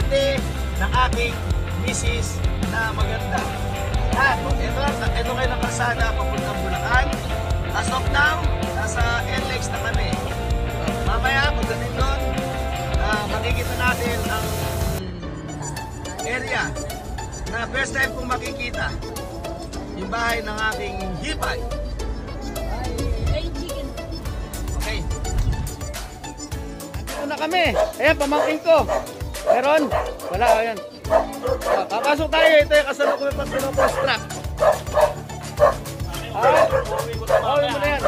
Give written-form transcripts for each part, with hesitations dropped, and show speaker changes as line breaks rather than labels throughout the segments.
swerte ng aking misis na maganda. At ito kayo ng kalsada papuntang Bulacan. As of now, nasa NLEX na kami. Mamaya, pagdating doon, makikita natin ang area na first time kong makikita. Yung bahay ng aking hipay. Okay. Andito na kami. Ayan, pamangking ko. Meron? Wala, ayan. Papasok tayo. Ito yung kasalukuyan pang pinoconstruct. Gawin mo na yan.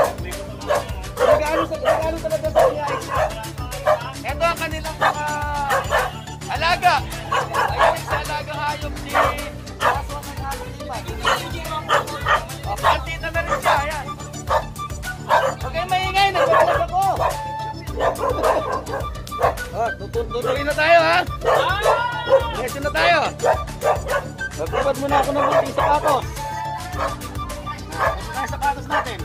Nag-ano talaga sa kanya. Ito ang kanilang mga alaga. Ayan sa alaga hayop ni Aswang ng aking hipay. Pantita na rin siya. Ayan. Okay, maingay. Nagpapalag ako. Tutuloy na tayo, ha? Yes na tayo. Magbabad muna ako ng buting sapatos. Ito na yung sapatos natin.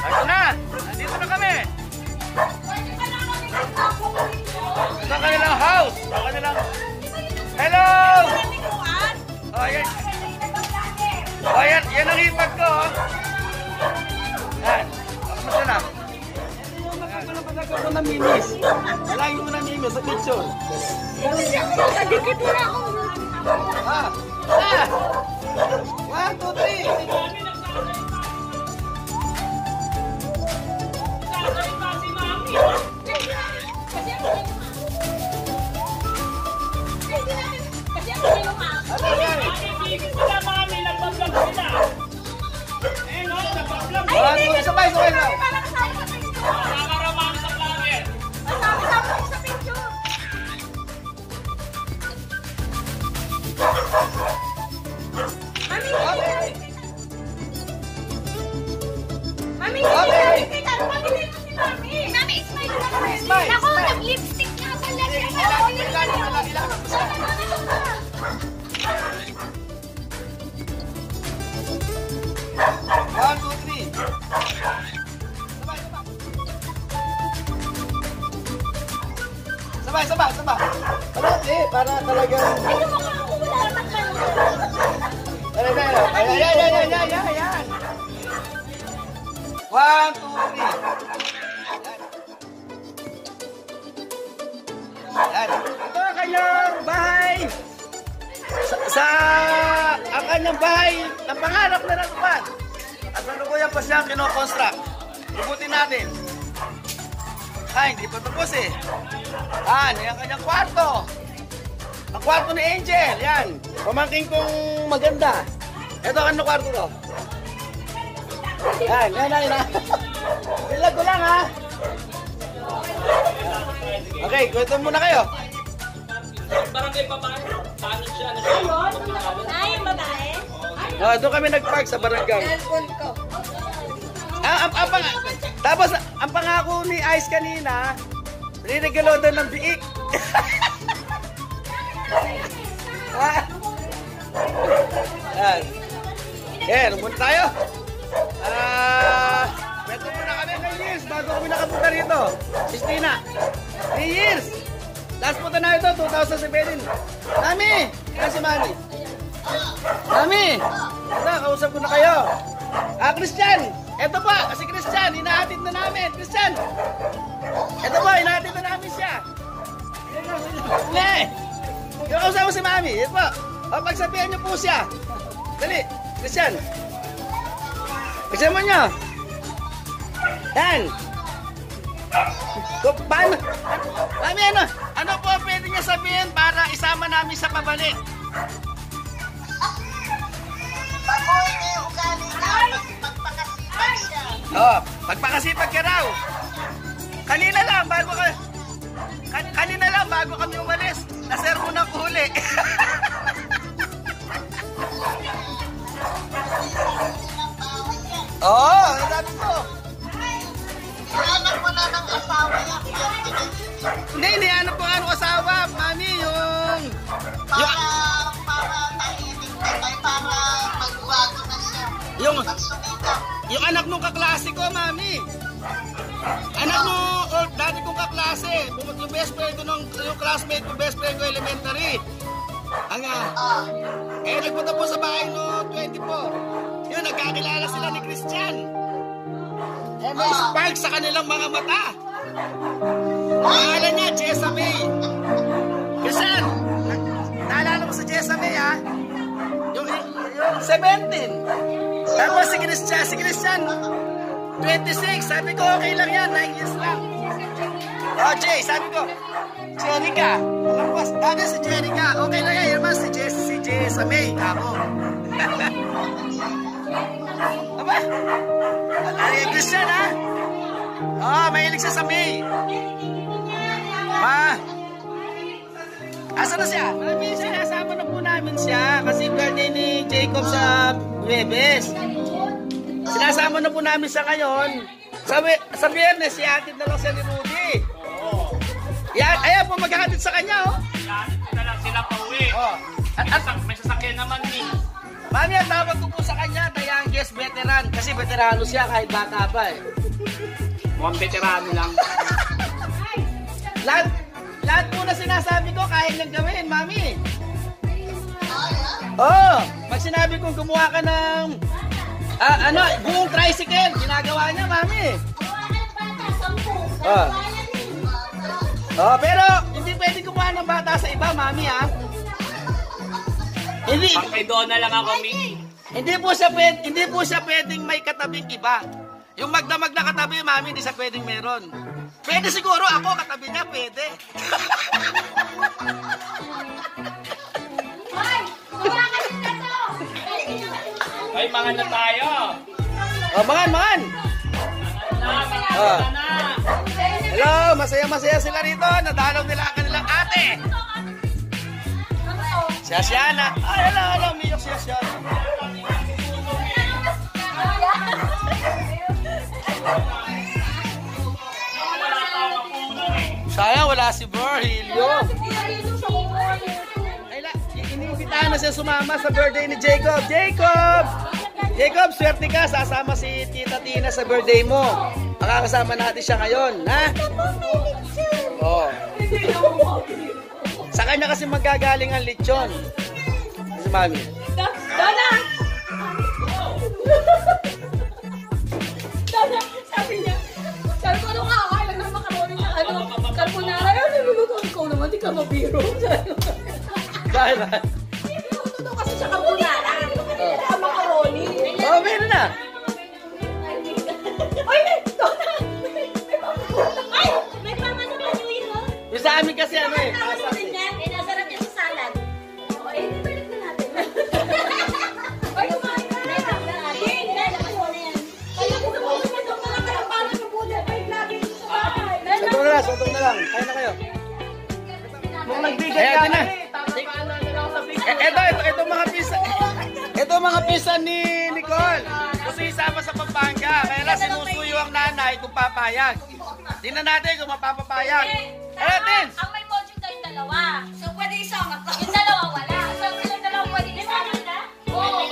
Ito na. Nandito na kami. Ito ang kanilang house. Ito ang kanilang... Hello! Oh, yan. Oh, yan ang hipag ko. Yan. Kamusta na? Ako na minis. Lagi mo na minis sa picture.
Kadikit mo na ako.
Ah! 1, 2, 3. Sabay na.
Mami, smile. Ako, nag-lipstick na pala siya.
One, two, three. Sabay. Para talagang... Ayan. 1, 2, 3. Ayan. Ito ang kanyang bahay. Ang kanyang bahay ng pangarap na natupad. At malukuyan pa siyang kinoconstruct. Ibutin natin. Hindi pa tapos eh. Yan ang kanyang kwarto. Ang kwarto ni Angel. Yan. Pamangking kong maganda. Ito ang kwarto ko. Yan. Bilag ko lang, ha. Okay, kwento muna kayo.
Barangay babae. Tanong siya.
Ay, babae?
Doon kami nag-park sa barangay. Tapos, ang pangako ni Ice kanina, rinigalo doon ng biik. Yan, muna tayo. Kwento muna kami ng years bago kami nakapunta rito. Christina, 3 years. Last punta na ito, 2017. Mami! Yan si Mami. Mami! Ito, kausap ko na kayo. Christian! Ito pa, kasi Christian, hinahatid na namin. Christian! Ito pa, hinahatid na namin siya. Yung kausap ko si Mami. Ito pa. Pagsabihan niyo po siya. Dali, Christian. Christian mo niyo. Yan. Paano? Mami, ano po pwede niya sabihin para isama namin sa pabalik? Magpakasipag ka raw. Kanina lang bago kami umalis, naser mo ng huli. Sabi ko.
Anak mo na ng asawa niya.
Hindi, ano po ang asawa, Mami, yung...
Para tahimik na tayo, para magbago na siya.
Yung anak nung kaklase ko, Mami. Anak mo, dati kong kaklase. Yung best friend ko yung classmate ko, best friend ko elementary. Nagpunta po sa bahay no 24. Yun, nagkakilala sila ni Christian. May spark sa kanilang mga mata. Pangalan niya, Jessa May. Christian, naalala mo sa Jessa May, ha? Yung 17. Tapos si Christian, 26. Sabi ko, okay lang yan, 9 years lang. Jay, sabi ko, Jerica. Dati si Jerica. Okay lang yan, naman si Jessa May. Ako. Aba? Ay, Christian, ha? Mahilig siya sa May. Asa na siya? Sinasama na po namin siya kasi birthday ni Jacob sa Huwebes. Sinasama na po namin siya ngayon. Sa Biyernes, ihatid na lang siya ni Rudy. Ayan po, maghahatid sa kanya, oh.
Ihatid na lang sila pa uwi. May sasakyan naman din.
Mami, ang tawag ko po sa kanya, Tayangges veteran. Kasi veterano siya kahit bata pa eh.
Mukhang veterano lang.
Lahat po na sinasabi ko, kaya niyang gawin, Mami. Pag sinabi kong gumawa ka ng buong tricycle, ginagawa niya, Mami. Pero hindi pwede gumawa ng bata sa iba, Mami, ha?
Pang kay Donna lang ako, Mimi.
Hindi po siya pwedeng may katabing iba. Yung magdamag na katabi, Mami, hindi siya pwedeng meron. Pwede siguro ako, katabi niya, pwede.
Ay, mga na tayo.
Mangan. Hello, masaya sila rito. Nadalaw nila ang kanilang ate. Siya-siya na. Hello, Miyok, siya-siya. Sayang, wala si Virgilio. Iniimbitahan na siya sumama sa birthday ni Jacob. Jacob, swerte ka. Sasama si Tita Tina sa birthday mo. Makakasama natin siya ngayon, ha? Sa kanya kasi magagaling ang lechon. Si Mami.
Donna! Donna, sabi niya, sabi ko, anong kakailan ng makaroni na carbonara? Niluluto ko naman, di ka mabiro.
Dahil ba?
Niluluto daw kasi siya carbonara. Ang makaroni.
Meron na.
Ay, Donna! May pama naman yun, no?
Yung sa amin kasi
Nasarap niya sa salad. Hindi balik na natin. Ay, kumain ka na. Kaya ko naman ito mga kalapanan ng bulan. Ay, lagi sa bahay.
Sotong na lang. Kaya na kayo. Nung nagbigay ka na. Ito mga pisa. Ito mga pisa ni Nicole. Gusto isama sa Pampanga. Kaya lang sinusuyo ang nanay kung papayag. Tingnan natin kung mapapapayag. Natin!
Ang may module kayong dalawa. So, pwede isama ka. Yung dalawa wala. So, yung dalawa pwede isama na? Oo.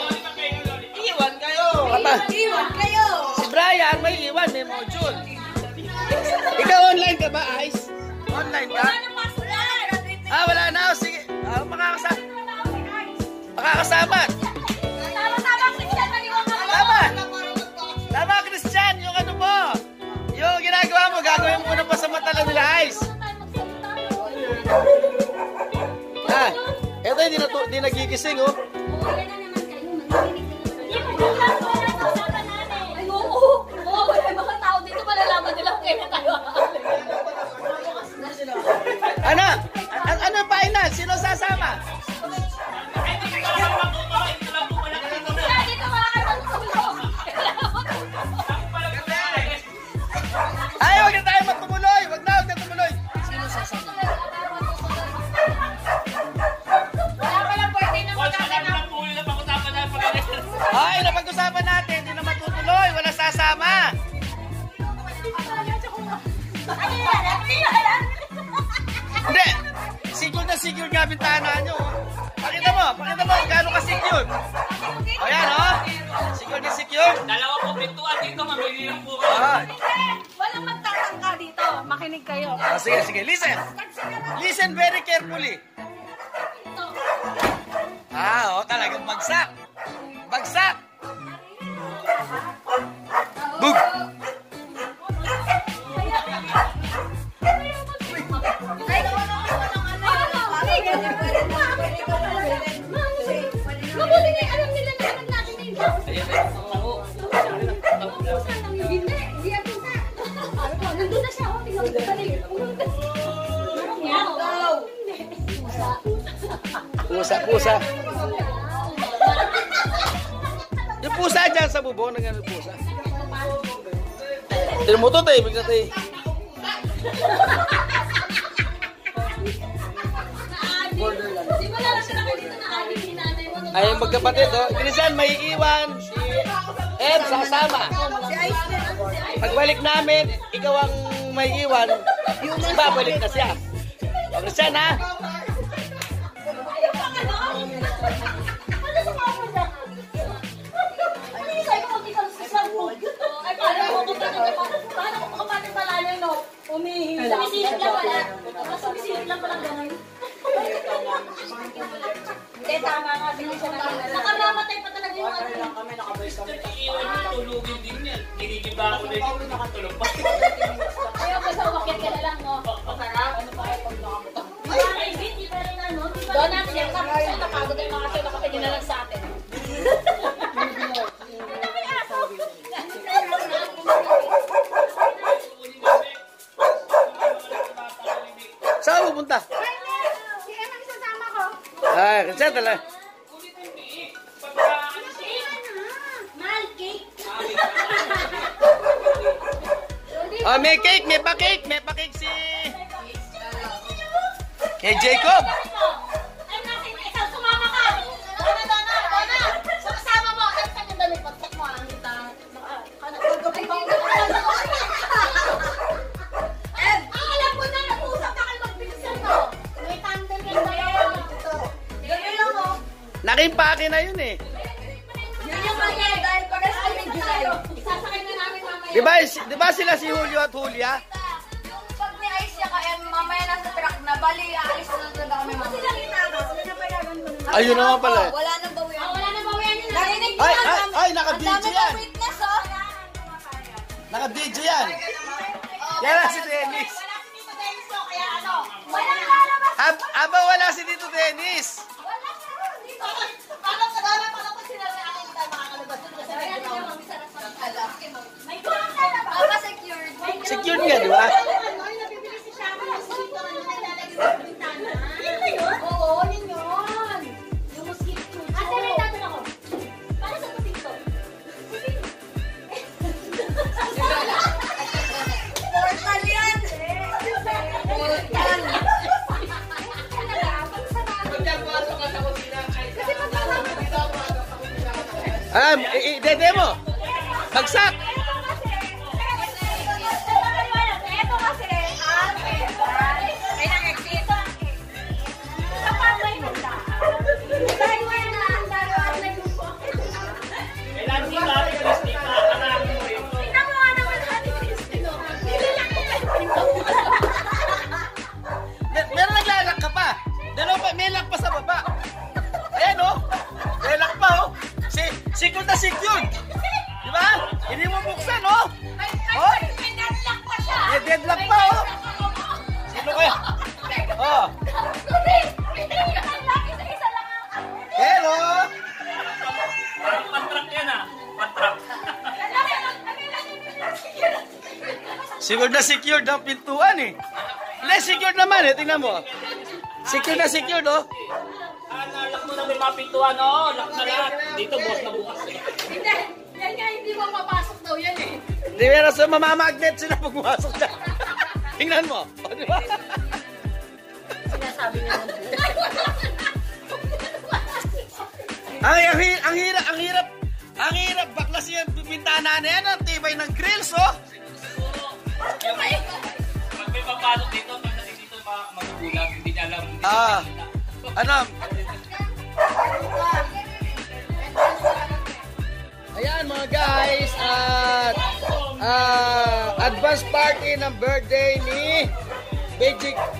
Iwan kayo.
Iwan kayo.
Si Brian may iwan, may module. Ikaw online ka ba, Ice? Online ka? Wala na. Sige. Makakasama.
Tama, Christian. Maliwag ka.
Tama, Christian. Yung ano mo. Yung ginagawa mo, gagawin mo na pa sa mata lang nila, Ice. Ito hindi nagigising, oh.
Ay, oo. Wala mga tao dito, malalaman nila kung kailan tayo.
Ano final? Sino sasama?
Dito mga katulog.
Ay, huwag na tayo matumuloy. Huwag na tumuloy. Sino sasama?
Wala palang pwede na magkakana.
Ay, napag-usapan natin. Hindi na matutuloy. Wala sasama. Hindi. Sigil nga bintana nyo. Pakita mo gaano ka sigil. O yan, oh. Sigil na sigil.
Dalawa po pintuan dito, mamili lang po.
Walang magtatawa. makinig kayo.
Sige, sige. Listen. Listen very carefully. Talagang bagsak. Bagsak. Bug.
Mabuti na alam nila na alam natin na yung hindi ako sa. Nandun na siya. Tingnan mo balik.
Pusa. Yung pusa dyan sa bubong, nagano pusa. Tignan mo ito, tayo. Bigla tayo.
Di ba lang siya dito na aling ni nanay mo?
Ay, magkapatid, oh. Minsan may iwan si Ed sasama. Pagbalik namin, ikaw ang may iwan, si babalik na siya. Pag siya na.
Sumisilip lang wala. Sumisilip lang pala gano'n. Hindi, tama nga. Nakamamatay pa talaga yung ano.
Iiwan yung tulugin din yan. Ginigiba ako na yung nakatulog pa.
Ayaw ko sa wakit ka na lang, no? Masarap. Doon natin yan. Kasi napagod yung mga kayo nakatingin na lang sa atin.
Saan pupunta? Ay, kasi talaga.
Mahal cake.
Oh, may cake, may pa-cake si... Kay Jacob.
Ay, nasa ikaw, sumama ka. Dona. Sumasama mo. Ay, kanyang dali. Pagpak mo ang kita. Alam ko na, nag-usap na kayo magbilisan mo. May tandem yan ba yun? Ganyan lang mo.
Nakimpake na yun eh.
Yun yung mga dahil pares kami July. Isasakay na namin mamaya.
Diba sila si Julio at Julia?
Pag may ice siya kaya mamaya nasa truck na, bali aalis na talaga kami mamaya.
Sila ginagawa. Sila na bayaran mo na.
Ayun naman pala eh.
Wala nang bawian.
Wala na bawian nila.
Narinig mo
Ay,
ang
ay,
dami-
ay, naka-DJ
ang dami
yan.
ng witness, oh.
Naka-DJ yan. Yan na si Dennis.
Wala si Tito Dennis ko, kaya ano? Wala lalabas.
Aba, wala si Tito Dennis.
Wala ka dito. Parang kadami pa lang sila sa akin tayo makakalabas doon kasi may ginawang sarap ng alam. May kulang na ba?
Baka secured.
Secured nga, di ba?
Ano, yung nabibili si Shama ng sito, ano na ilalagay sa bintana. Yun ba yun? Oo, yun yun. Yung mosquito. Ate, may tatanong ako. Para sa mosquito?
Portal yan.
Dede mo. Bagsak.
Ito kasi, may nag-exit. Sa pabay mo na. Dahil wala na ang dalawa na yung po.
Kailan din natin yung stick na karami mo yun.
Tingnan mo nga naman natin yung stilo. Nilalak ko kayo.
Meron naglalak ka pa. Dalawa pa, may lock pa sa baba. Ayan oh. May lock pa oh. Secured na secured. Di ba? Hindi mo buksan oh. Oh.
May deadlock pa siya.
May deadlock pa oh. Sino kaya? Oh.
Hindi ka deadlock. Isa-isa lang ang
Hello.
Parang pantrap yan ah. Pantrap.
Secured na secured ang pintuan eh. Hindi, secured naman eh. Tingnan mo. Secured na secured oh.
Lock mo na may mga pintuan. Oo, lock na lahat. Dito, boss na bukas eh.
Hindi. Yan nga, hindi mo mapasok daw yan eh.
Di meron sa mamamagnet sila pag pumasok dyan. Tingnan mo. O, di ba?
Sinasabi niya ng
Ang hirap baklas yung bintana na yan. Ang tibay ng grills oh.
Yung pag may papasok dito, pag natin dito magugulat, hindi niya alam.
Ano? Ayan mga guys, at advance party ng birthday ni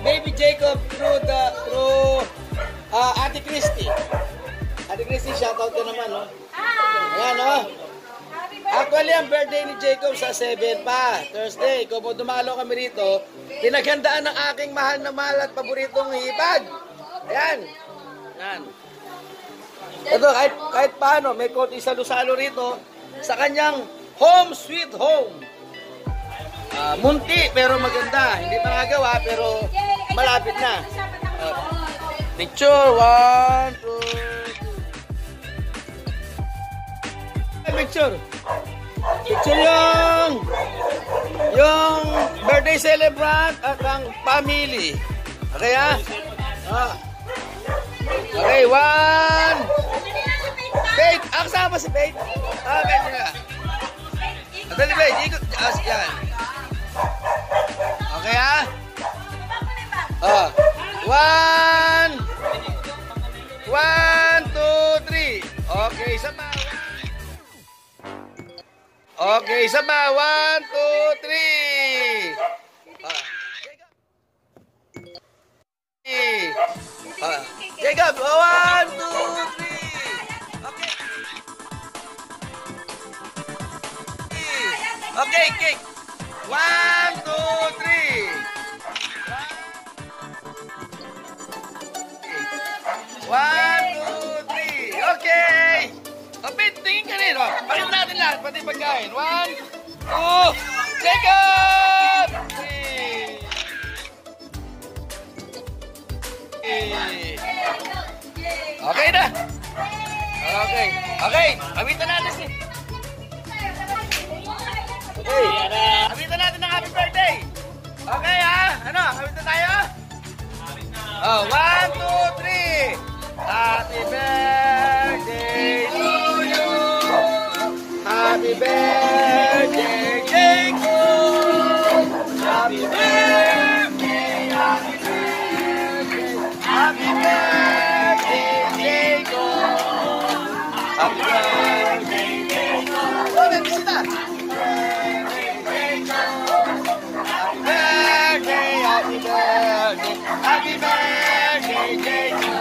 Baby Jacob through Ate Christy. Ate Christy, shoutout ka naman, no? Ayan, no? Actually, ang birthday ni Jacob sa 7 pa, Thursday. Kung dumalo kami rito, pinaghandaan ng aking mahal na mahal at paboritong hipag. Ayan. Ayan. Ito, kahit paano, may konti salo-salo rito sa kanyang home sweet home. Munti, pero maganda. Hindi pa nagawa, pero malapit na. Picture, 1, 2, 3. Picture. Picture yung birthday celebrant at ang family. Okay, ha? Okay, 1. Faith, ang sama si Faith. Faith nga. Dali, Faith. Ikot. Yan. Okay, ha? 1, 2, 3. Okay, isa pa. Okay, isa pa. 1, 2, 3. Jacob, 1, 2, 3. Okay. Okay, cake. 1, 2, 3. 1, 2, 3. Okay. Kapit, tingin ka rin. Pakita natin lahat, pati pagkain. 1, 2, Jacob! 3. Okay na. Okay. Okay. Awitan natin si. Okay. Awitan natin ng happy birthday. Okay, ha? Ano? Awitan tayo? Oh, 1, 2, 3. Happy birthday to you. Happy birthday, Jacob. Happy birthday, happy birthday. Happy birthday, Jacob. Happy birthday, Jacob. Oh, may bisita. Happy birthday, happy birthday. Happy birthday, Jacob.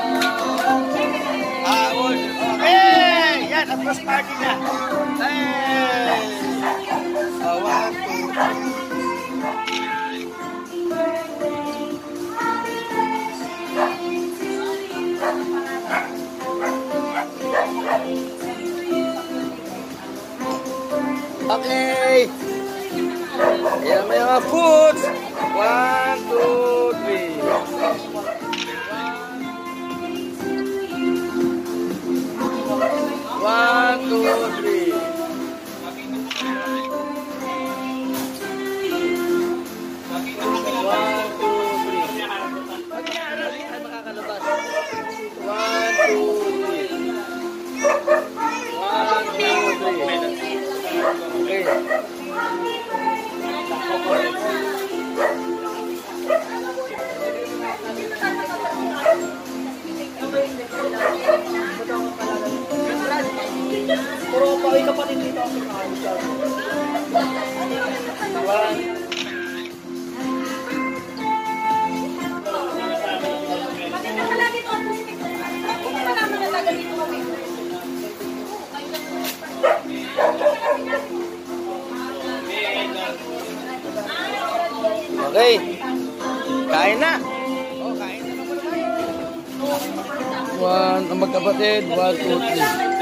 Hey! Yan, at first party na. Hey! 1, 2. Okay. Ayan, may mga foods. 1, 2, 3. 1, 2, 3. Puro pa ay kapatid dito ako sa kanila. Okay. Kain na. Oh, kain na naman tayo. Ang magkapatid. 1, 2, 3.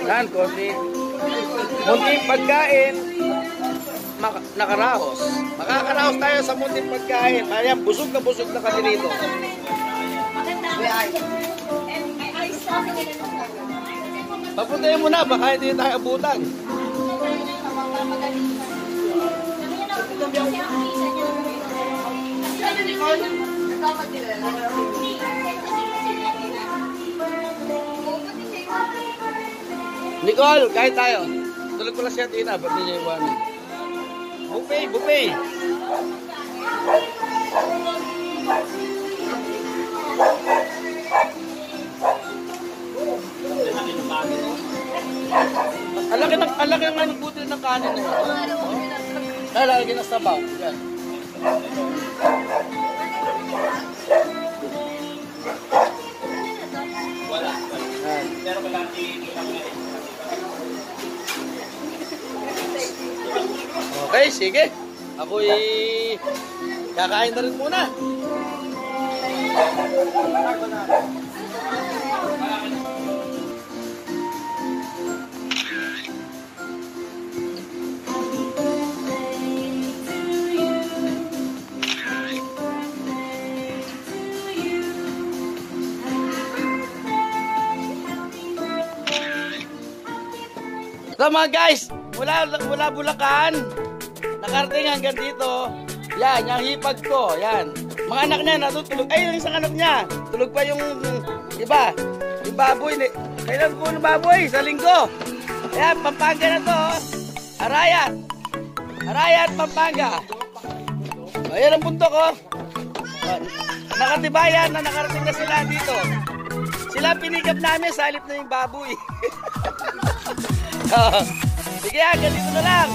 Yan, konti. Munting pagkain, nakaraos. Makakaraos tayo sa munting pagkain. Ayan, busog na kami dito. Papuntayin mo na, baka hindi tayo abutan. Nicole, kahit tayo. Tulog ko lang siya tina, ba't niya iwanan? Buffet, buffet. Ang laki ng anong butil ng kanin na yun. Lalagyan ng sabaw. Yan.
Wala.
Yan.
Pero malaki.
Okay, sige. Ako'y kakain na rin muna. So mga guys, mula Bulacan, nakarating hanggang dito. Yan, yung hipag ko. Yan. Mga anak niya natutulog. Ay, yung isang anak niya. Tulog pa yung iba. Yung baboy. Kailan po ng baboy? Sa linggo. Ayan, Pampanga na to. Arayat. Arayat, Pampanga. Ayan ang bundok ko. Nakatibayan na nakarating na sila dito. Sila pinikap namin sa halip na yung baboy. Sige, ganito na lang.